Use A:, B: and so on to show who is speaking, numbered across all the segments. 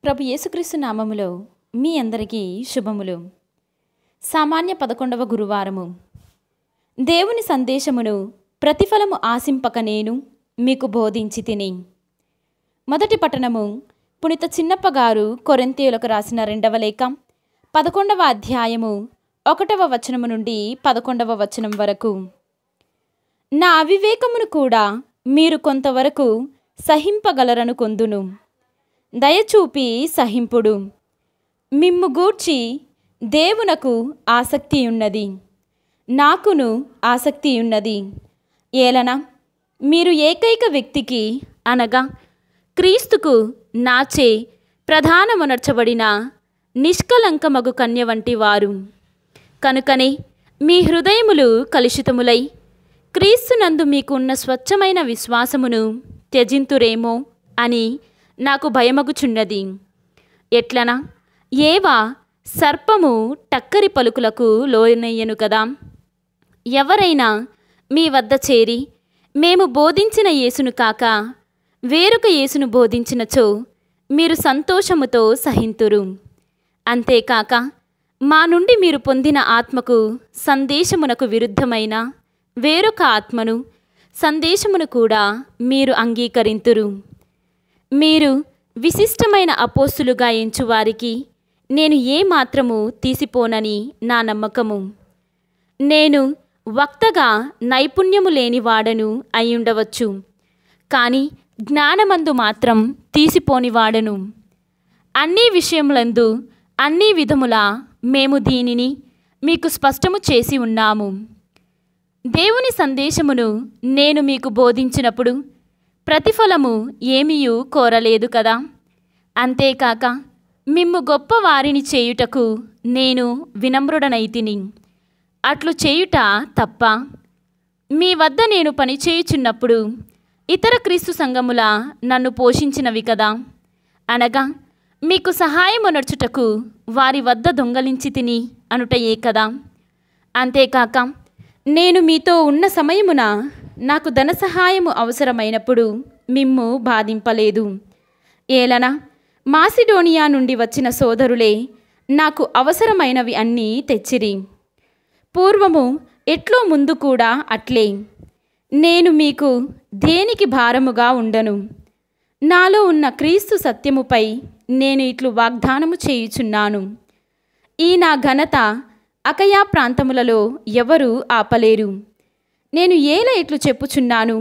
A: ప్రభు యేసుక్రీస్తు నామములో మీ అందరికీ శుభములు. సామాన్య 11వ గురువారము. దేవుని సందేశమును ప్రతిఫలము ఆశింపక నేను మీకు బోధించి తిని. మొదటి పట్టణము పునీత చిన్నప్ప గారు కొరింథీయులకు రాసిన 2వ లేఖ 11వ అధ్యాయము 1వ వచనము నుండి 11వ వచనం వరకు. నా అవివేకమును కూడా మీరు కొంతవరకు సహింపగలరనుకొందును. దయచూపి సహింపుడు. మిమ్ము గూర్చి దేవునకు ఆసక్తి ఉన్నది, నాకును ఆసక్తి ఉన్నది. ఏలన మీరు ఏకైక వ్యక్తికి అనగా క్రీస్తుకు నాచే ప్రధానమునర్చబడిన నిష్కలంకమగు కన్య వంటి వారు. కనుకనే మీ హృదయములు కలుషితములై క్రీస్తునందు మీకున్న స్వచ్ఛమైన విశ్వాసమును త్యజింతురేమో అని నాకు భయమగుచున్నది. ఎట్లనా ఏవా సర్పము టక్కరి పలుకులకు లోనయ్యను కదా. ఎవరైనా మీ వద్ద చేరి మేము బోధించిన యేసును కాక వేరొక యేసును బోధించినచో మీరు సంతోషముతో సహింతురు. అంతేకాక మా నుండి మీరు పొందిన ఆత్మకు సందేశమునకు విరుద్ధమైన వేరొక ఆత్మను సందేశమును కూడా మీరు అంగీకరింతురు. మీరు విశిష్టమైన అపోస్తులుగా ఎంచువారికి నేను ఏమాత్రము తీసిపోనని నా నమ్మకము. నేను వక్తగా నైపుణ్యము లేనివాడను అయ్యుండవచ్చు, కానీ జ్ఞానమందు మాత్రం తీసిపోనివాడను. అన్ని విషయములందు అన్ని విధములా మేము దీనిని మీకు స్పష్టము చేసి ఉన్నాము. దేవుని సందేశమును నేను మీకు బోధించినప్పుడు ప్రతిఫలము ఏమీయూ కోరలేదు కదా. అంతేకాక మిమ్ము గొప్ప వారిని చేయుటకు నేను వినమ్రుడనైతిని. అట్లు చేయుట తప్ప? మీ వద్ద నేను పనిచేయుచున్నప్పుడు ఇతర క్రీస్తు సంఘముల నన్ను పోషించినవి కదా. అనగా మీకు సహాయమునర్చుటకు వారి వద్ద దొంగలించి తిని అనుటయే కదా. అంతేకాక నేను మీతో ఉన్న సమయమున నాకు ధన సహాయము అవసరమైనప్పుడు మిమ్ము బాధింపలేదు. ఏలన మాసిడోనియా నుండి వచ్చిన సోదరులే నాకు అవసరమైనవి అన్నీ తెచ్చిరి. పూర్వము ఎట్లో ముందు కూడా అట్లే. నేను మీకు దేనికి భారముగా ఉండను. నాలో ఉన్న క్రీస్తు సత్యముపై నేను ఇట్లు వాగ్దానము చేయుచున్నాను. ఈ నా ఘనత అకయా ప్రాంతములలో ఎవరు ఆపలేరు. నేను ఏల ఇట్లు చెప్పుచున్నాను,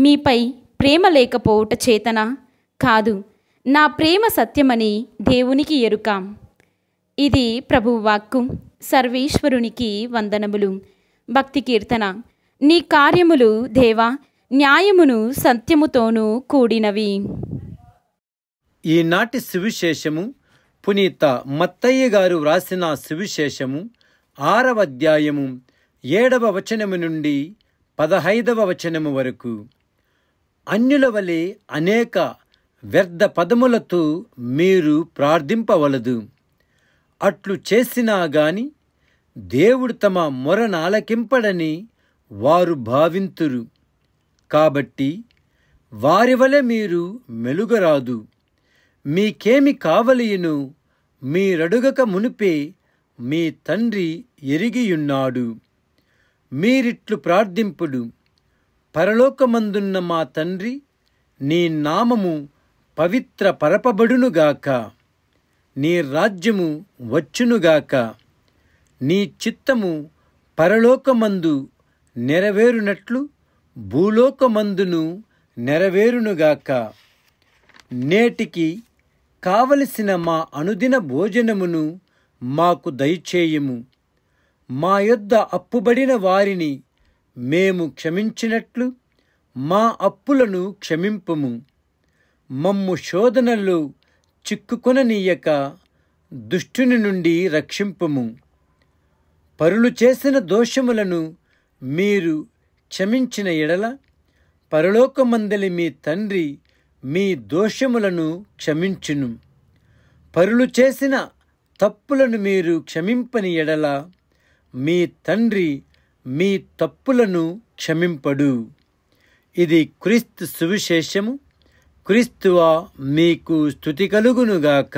A: మీపై ప్రేమ లేకపోవుట చేతన కాదు, నా ప్రేమ సత్యమని దేవునికి ఎరుక. ఇది ప్రభువు వాక్కు. సర్వేశ్వరునికి వందనములు. భక్తి కీర్తన. నీ కార్యములు దేవా న్యాయమును సత్యముతోనూ కూడినవి.
B: ఈనాటి సువిశేషము పునీత మత్తయ్య గారు వ్రాసిన సువిశేషము 6వ అధ్యాయము 7వ వచనము నుండి 15వ వచనము వరకు. అన్యుల వలె అనేక వ్యర్థ పదములతో మీరు ప్రార్థింపవలదు. అట్లు చేసినా గాని దేవుడు తమ మొరనాలకింపడని వారు భావింతురు. కాబట్టి వారి వలె మీరు మెలుగరాదు. మీకేమి కావలియును మీరడుగక మునిపే మీ తండ్రి ఎరిగియున్నాడు. మీరిట్లు ప్రార్థింపుడు: పరలోకమందున్న మా తండ్రి, నీ నామము పవిత్ర పరపబడునుగాక. నీ రాజ్యము వచ్చునుగాక. నీ చిత్తము పరలోకమందు నెరవేరునట్లు భూలోకమందును నెరవేరునుగాక. నేటికి కావలసిన మా అనుదిన భోజనమును మాకు దయచేయము. మా యొద్ద అప్పుబడిన వారిని మేము క్షమించినట్లు మా అప్పులను క్షమింపుము. మమ్ము శోధనలో చిక్కుకొననీయక దుష్టుని నుండి రక్షింపుము. పరులు చేసిన దోషములను మీరు క్షమించిన ఎడల పరలోకమందలి మీ తండ్రి మీ దోషములను క్షమించును. పరులు చేసిన తప్పులను మీరు క్షమింపని ఎడల మీ తండ్రి మీ తప్పులను క్షమింపడు. ఇది క్రీస్తు సువిశేషము. క్రీస్తువా మీకు స్తుతి కలుగునుగాక.